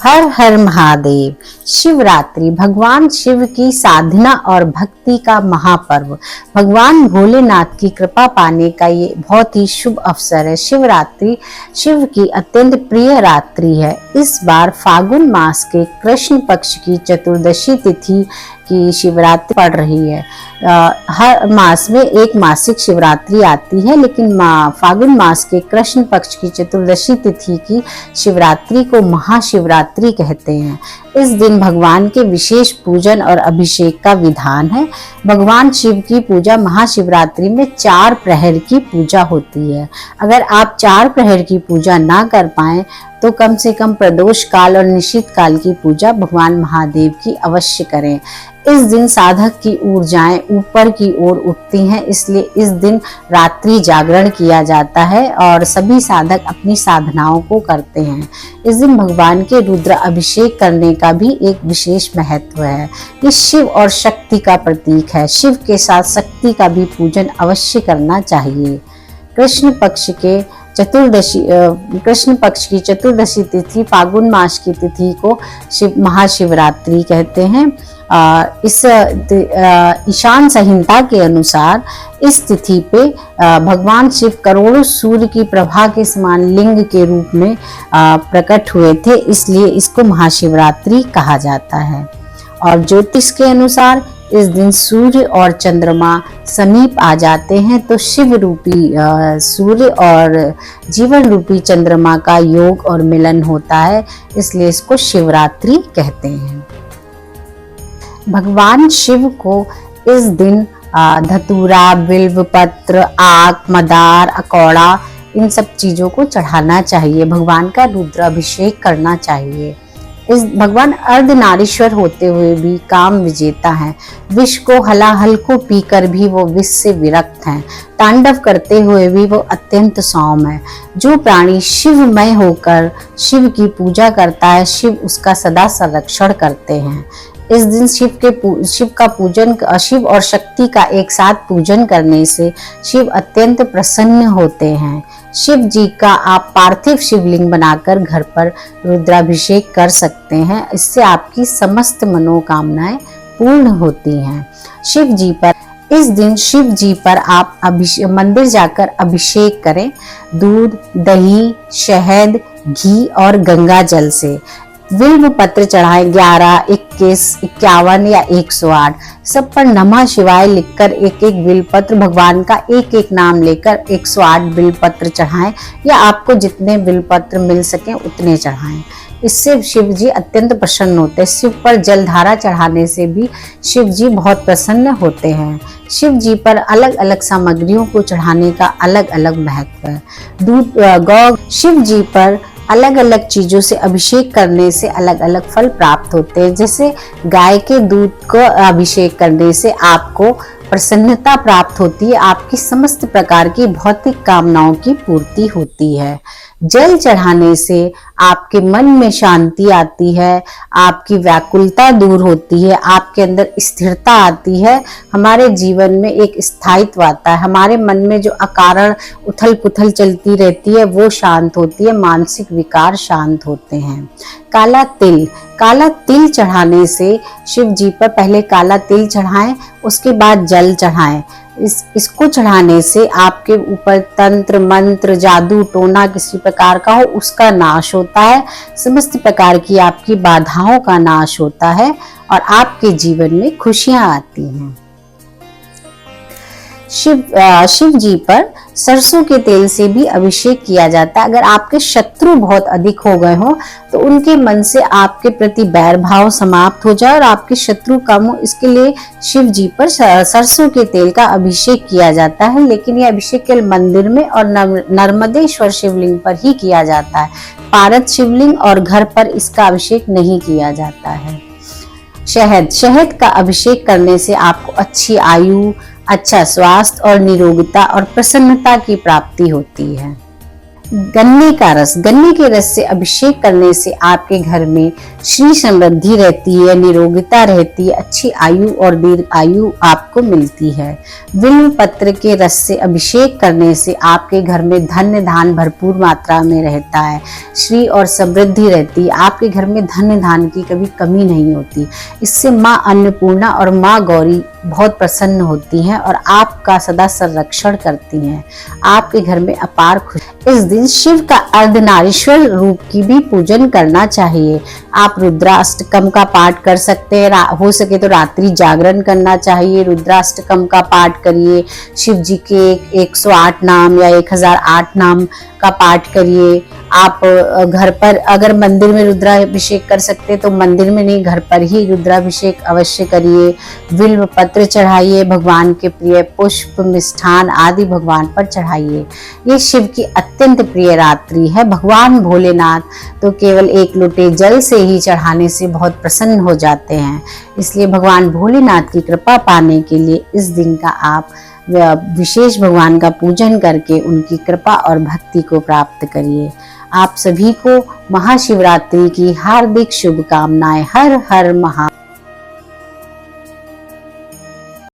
हर हर महादेव। शिवरात्रि भगवान शिव की साधना और भक्ति का महापर्व। भगवान भोलेनाथ की कृपा पाने का ये बहुत ही शुभ अवसर है। शिवरात्रि शिव की अत्यंत प्रिय रात्रि है। इस बार फागुन मास के कृष्ण पक्ष की चतुर्दशी तिथि की शिवरात्रि पड़ रही है। हर मास में एक मासिक शिवरात्रि आती है, लेकिन फागुन मास के कृष्ण पक्ष की चतुर्दशी तिथि की शिवरात्रि को महाशिवरात्रि कहते हैं। इस दिन भगवान के विशेष पूजन और अभिषेक का विधान है। भगवान शिव की पूजा महाशिवरात्रि में 4 प्रहर की पूजा होती है। अगर आप 4 प्रहर की पूजा ना कर पाए तो कम से कम प्रदोष काल और निशित काल की पूजा भगवान महादेव की अवश्य करें। इस दिन साधक की ऊर्जाएं ऊपर की ओर उठती हैं, इसलिए इस दिन रात्रि जागरण किया जाता है और सभी साधक अपनी साधनाओं को करते हैं। इस दिन भगवान के रुद्र अभिषेक करने का भी एक विशेष महत्व है। ये शिव और शक्ति का प्रतीक है। शिव के साथ शक्ति का भी पूजन अवश्य करना चाहिए। कृष्ण पक्ष की चतुर्दशी तिथि फागुन मास की तिथि को महाशिवरात्रि कहते हैं। इस ईशान संहिता के अनुसार इस तिथि पे भगवान शिव करोड़ों सूर्य की प्रभा के समान लिंग के रूप में प्रकट हुए थे, इसलिए इसको महाशिवरात्रि कहा जाता है। और ज्योतिष के अनुसार इस दिन सूर्य और चंद्रमा समीप आ जाते हैं, तो शिव रूपी सूर्य और जीवन रूपी चंद्रमा का योग और मिलन होता है, इसलिए इसको शिवरात्रि कहते हैं। भगवान शिव को इस दिन धतूरा, बिल्व पत्र, आक, मदार, अकौड़ा इन सब चीजों को चढ़ाना चाहिए। भगवान का रुद्र अभिषेक करना चाहिए। इस भगवान अर्धनारीश्वर होते हुए भी काम विजेता हैं। विष को हलाहल को पीकर भी वो विष से विरक्त हैं। तांडव करते हुए भी वो अत्यंत सौम्य है। जो प्राणी शिवमय होकर शिव की पूजा करता है, शिव उसका सदा संरक्षण करते हैं। इस दिन शिव और शक्ति का एक साथ पूजन करने से शिव अत्यंत प्रसन्न होते हैं। शिव जी का आप पार्थिव शिवलिंग बनाकर घर पर रुद्राभिषेक कर सकते हैं। इससे आपकी समस्त मनोकामनाएं पूर्ण होती हैं। इस दिन शिव जी पर आप मंदिर जाकर अभिषेक करें। दूध, दही, शहद, घी और गंगा जल से। बिल्व पत्र चढ़ाएं 11, 21, 51 या 108। सब पर नमः शिवाय लिखकर एक एक बिल्व पत्र, भगवान का एक एक नाम लेकर 108 बिल्व पत्र चढ़ाएं, या आपको जितने बिल्व पत्र मिल सके उतने चढ़ाएं। इससे शिव जी अत्यंत प्रसन्न होते हैं। शिव पर जलधारा चढ़ाने से भी शिव जी बहुत प्रसन्न होते हैं। शिव जी पर अलग अलग सामग्रियों को चढ़ाने का अलग अलग महत्व है। दूध, गौ, शिव जी पर अलग अलग चीजों से अभिषेक करने से अलग अलग फल प्राप्त होते हैं। जैसे गाय के दूध को अभिषेक करने से आपको प्रसन्नता प्राप्त होती है, आपकी समस्त प्रकार की भौतिक कामनाओं की पूर्ति होती है। जल चढ़ाने से आपके मन में शांति आती है, आपकी व्याकुलता दूर होती है, आपके अंदर स्थिरता आती है, हमारे जीवन में एक स्थायित्व आता है। हमारे मन में जो अकारण उथल पुथल चलती रहती है वो शांत होती है, मानसिक विकार शांत होते हैं। काला तिल चढ़ाने से शिव जी पर पहले काला तिल चढ़ाएं, उसके बाद जल चढ़ाएं। इसको चढ़ाने से आपके ऊपर तंत्र, मंत्र, जादू टोना किसी प्रकार का हो उसका नाश होता है। समस्त प्रकार की आपकी बाधाओं का नाश होता है और आपके जीवन में खुशियां आती हैं। शिव जी पर सरसों के तेल से भी अभिषेक किया जाता है। अगर आपके शत्रु बहुत अधिक हो गए हो तो उनके मन से आपके प्रति बैर भाव समाप्त हो जाए और आपके शत्रु कम हो, इसके लिए शिव जी पर सरसों के तेल का अभिषेक किया जाता है। लेकिन यह अभिषेक केवल मंदिर में और नर्मदेश्वर शिवलिंग पर ही किया जाता है। पारद शिवलिंग और घर पर इसका अभिषेक नहीं किया जाता है। शहद का अभिषेक करने से आपको अच्छी आयु, अच्छा स्वास्थ्य और निरोगिता और प्रसन्नता की प्राप्ति होती है। गन्ने का रस, गन्ने के रस से अभिषेक करने से आपके घर में श्री समृद्धि रहती है, निरोगिता रहती है, अच्छी आयु और दीर्घ आयु आपको मिलती है। बिल्व पत्र के रस से अभिषेक करने से आपके घर में धन धान भरपूर मात्रा में रहता है, श्री और समृद्धि रहती है, आपके घर में धन धान की कभी कमी नहीं होती। इससे माँ अन्नपूर्णा और माँ गौरी बहुत प्रसन्न होती हैं और आपका सदा संरक्षण करती हैं। आपके घर में अपार खुशी। इस दिन शिव का अर्धनारीश्वर रूप की भी पूजन करना चाहिए। आप रुद्राष्टकम का पाठ कर सकते हैं, हो सके तो रात्रि जागरण करना चाहिए। रुद्राष्टकम का पाठ करिए, शिव जी के 108 नाम या 1008 नाम का पाठ करिए। आप घर पर अगर मंदिर में रुद्राभिषेक कर सकते हैं तो मंदिर में नहीं, घर पर ही रुद्राभिषेक अवश्य करिए। बिल्व पत्र चढ़ाइए, भगवान के प्रिय पुष्प मिष्ठान आदि भगवान पर चढ़ाइए। ये शिव की अत्यंत प्रिय रात्रि है। भगवान भोलेनाथ तो केवल एक लोटे जल से ही चढ़ाने से बहुत प्रसन्न हो जाते हैं। इसलिए भगवान भोलेनाथ की कृपा पाने के लिए इस दिन का आप विशेष भगवान का पूजन करके उनकी कृपा और भक्ति को प्राप्त करिए। आप सभी को महाशिवरात्रि की हार्दिक शुभकामनाएं। हर हर महा